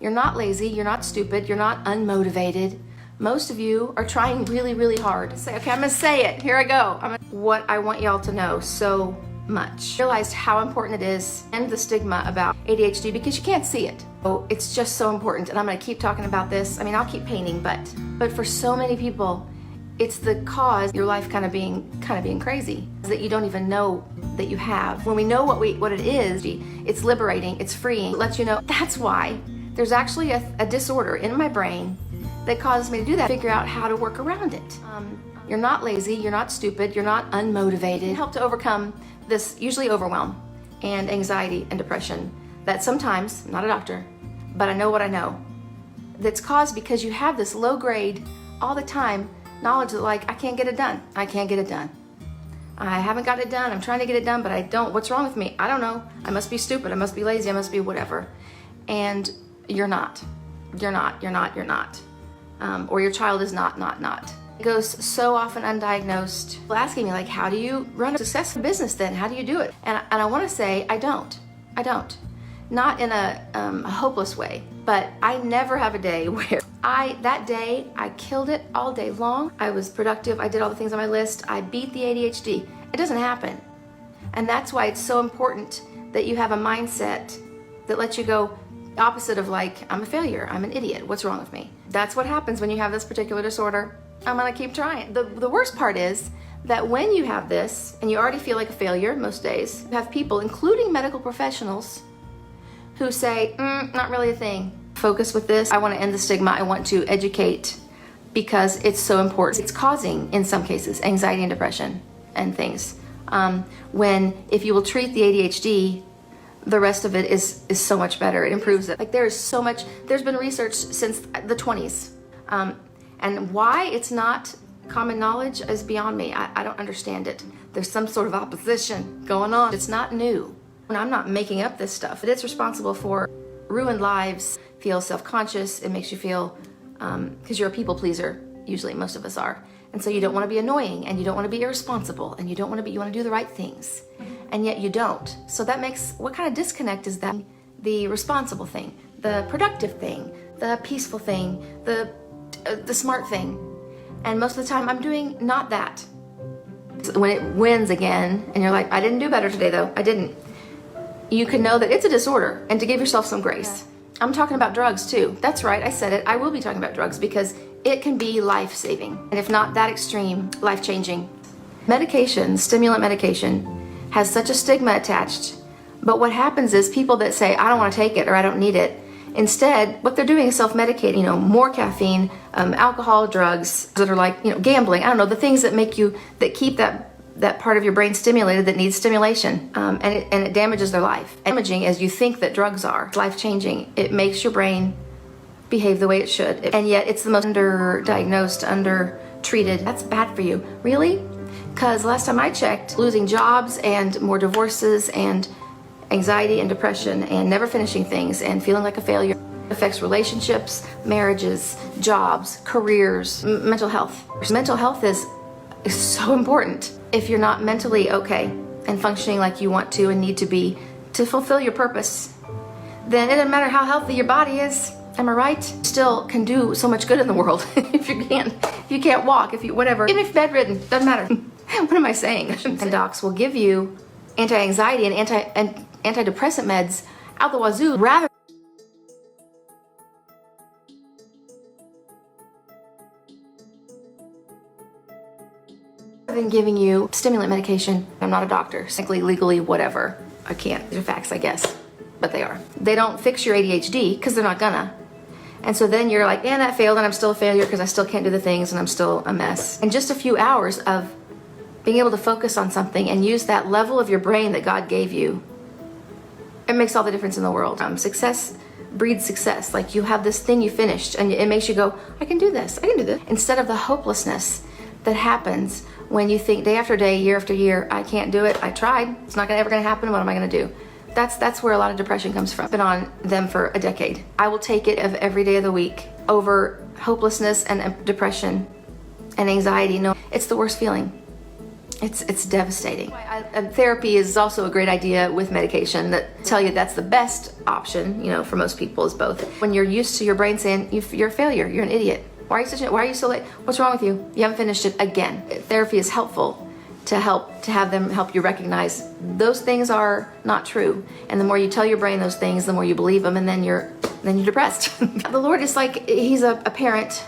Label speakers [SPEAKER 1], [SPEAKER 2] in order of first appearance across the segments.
[SPEAKER 1] You're not lazy, you're not stupid, you're not unmotivated. Most of you are trying really, really hard. Okay, I'm gonna say it. Here I go. What I want y'all to know so much. Realized how important it is and the stigma about ADHD because you can't see it. So it's just so important, and I'm gonna keep talking about this. I mean, I'll keep painting, but for so many people, it's the cause your life kind of being crazy that you don't even know that you have. When we know what it is, it's liberating, it's freeing. It lets you know that's why there's actually a disorder in my brain that causes me to do that. Figure out how to work around it. You're not lazy, you're not stupid, you're not unmotivated. Help to overcome this usually overwhelm and anxiety and depression that sometimes, I'm not a doctor, but I know what I know, that's caused because you have this low grade all the time knowledge that like, I can't get it done. I can't get it done. I haven't got it done. I'm trying to get it done, but I don't. What's wrong with me? I don't know. I must be stupid. I must be lazy. I must be whatever. And you're not. You're not. You're not. You're not. Or your child is not. It goes so often undiagnosed. People asking me like, how do you run a successful business then? How do you do it? And I want to say, I don't. Not in a hopeless way, but I never have a day where that day I killed it all day long. I was productive. I did all the things on my list. I beat the ADHD. It doesn't happen. And that's why it's so important that you have a mindset that lets you go opposite of like, I'm a failure. I'm an idiot. What's wrong with me? That's what happens when you have this particular disorder. I'm gonna keep trying. The worst part is that when you have this and you already feel like a failure most days, you have people, including medical professionals, who say, not really a thing. Focus with this. I want to end the stigma. I want to educate because it's so important. It's causing, in some cases, anxiety and depression and things. When if you will treat the ADHD, the rest of it is so much better. It improves it. Like there is so much, there's been research since the 20s. And why it's not common knowledge is beyond me. I don't understand it. There's some sort of opposition going on. It's not new. I'm not making up this stuff. It's responsible for ruined lives, feel self-conscious. It makes you feel, because you're a people pleaser, usually most of us are. And so you don't want to be annoying and you don't want to be irresponsible and you want to do the right things. And yet you don't. So that makes, what kind of disconnect is that? The responsible thing, the productive thing, the peaceful thing, the smart thing. And most of the time I'm doing not that. When it wins again and you're like, I didn't do better today though, I didn't. You can know that it's a disorder and to give yourself some grace. I'm talking about drugs too. That's right, I said it. I will be talking about drugs because it can be life-saving. And if not that extreme, life-changing. Medication, stimulant medication, has such a stigma attached. But what happens is people that say, I don't want to take it or I don't need it, instead, what they're doing is self-medicating, more caffeine, alcohol, drugs that are like, gambling. I don't know, the things that that keep that part of your brain stimulated that needs stimulation, and it damages their life. Damaging as you think that drugs are, life-changing. It makes your brain behave the way it should, and yet it's the most underdiagnosed, undertreated. That's bad for you. Really? Because last time I checked, losing jobs and more divorces and anxiety and depression and never finishing things and feeling like a failure affects relationships, marriages, jobs, careers, mental health. Mental health is so important. If you're not mentally okay and functioning like you want to and need to be to fulfill your purpose, then it doesn't matter how healthy your body is. Am I right? Still can do so much good in the world. if you can't walk, whatever. Even if you're bedridden, doesn't matter. What am I saying? And docs will give you anti-anxiety and antidepressant meds out the wazoo rather than giving you stimulant medication. I'm not a doctor, simply legally, whatever. I can't. These are facts, I guess, but they are. They don't fix your ADHD because they're not gonna. And so then you're like, that failed and I'm still a failure because I still can't do the things and I'm still a mess. And just a few hours of being able to focus on something and use that level of your brain that God gave you, it makes all the difference in the world. Success breeds success. Like you have this thing you finished and it makes you go, I can do this, instead of the hopelessness that happens when you think day after day, year after year, I can't do it, I tried, it's not ever gonna happen, what am I gonna do? That's where a lot of depression comes from. I've been on them for a decade. I will take it of every day of the week over hopelessness and depression and anxiety. No, it's the worst feeling. It's devastating. Therapy is also a great idea with medication that tell you that's the best option, you know, for most people is both. When you're used to your brain saying you're a failure, you're an idiot. Why are you so late? What's wrong with you? You haven't finished it again. Therapy is helpful to have them help you recognize those things are not true. And the more you tell your brain those things, the more you believe them, and then you're depressed. The Lord is like, he's a parent.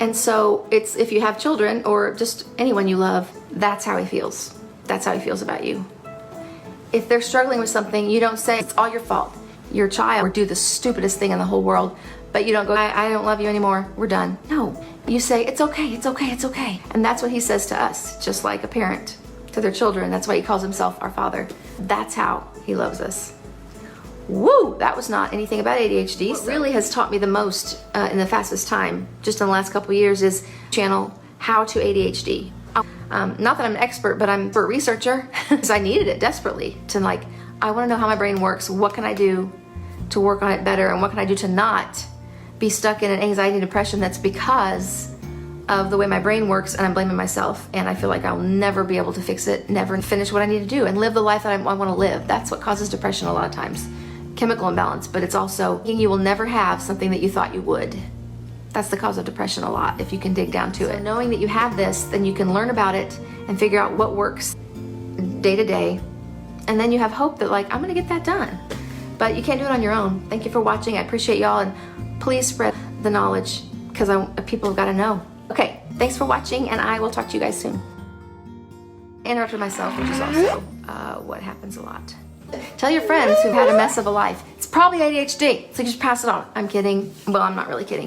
[SPEAKER 1] And so it's, if you have children or just anyone you love, that's how he feels. That's how he feels about you. If they're struggling with something, you don't say, it's all your fault. Your child or do the stupidest thing in the whole world, but you don't go, I don't love you anymore, we're done. No, you say, it's okay, it's okay, it's okay. And that's what he says to us, just like a parent to their children. That's why he calls himself our Father. That's how he loves us. Woo, that was not anything about ADHD. What really has taught me the most in the fastest time, just in the last couple of years, is channel How to ADHD. Not that I'm an expert, but I'm a researcher, because I needed it desperately to I want to know how my brain works. What can I do to work on it better? And what can I do to not be stuck in an anxiety and depression that's because of the way my brain works, and I'm blaming myself, and I feel like I'll never be able to fix it, never finish what I need to do and live the life that I want to live. That's what causes depression a lot of times. Chemical imbalance, but it's also you will never have something that you thought you would. That's the cause of depression a lot, if you can dig down to it. Knowing that you have this, then you can learn about it and figure out what works day to day, and then you have hope that I'm gonna get that done. But you can't do it on your own. Thank you for watching. I appreciate y'all, and please spread the knowledge, because people have got to know. Okay, thanks for watching, and I will talk to you guys soon. I interrupted myself, which is also what happens a lot. Tell your friends who've had a mess of a life. It's probably ADHD, so just pass it on. I'm kidding. Well, I'm not really kidding.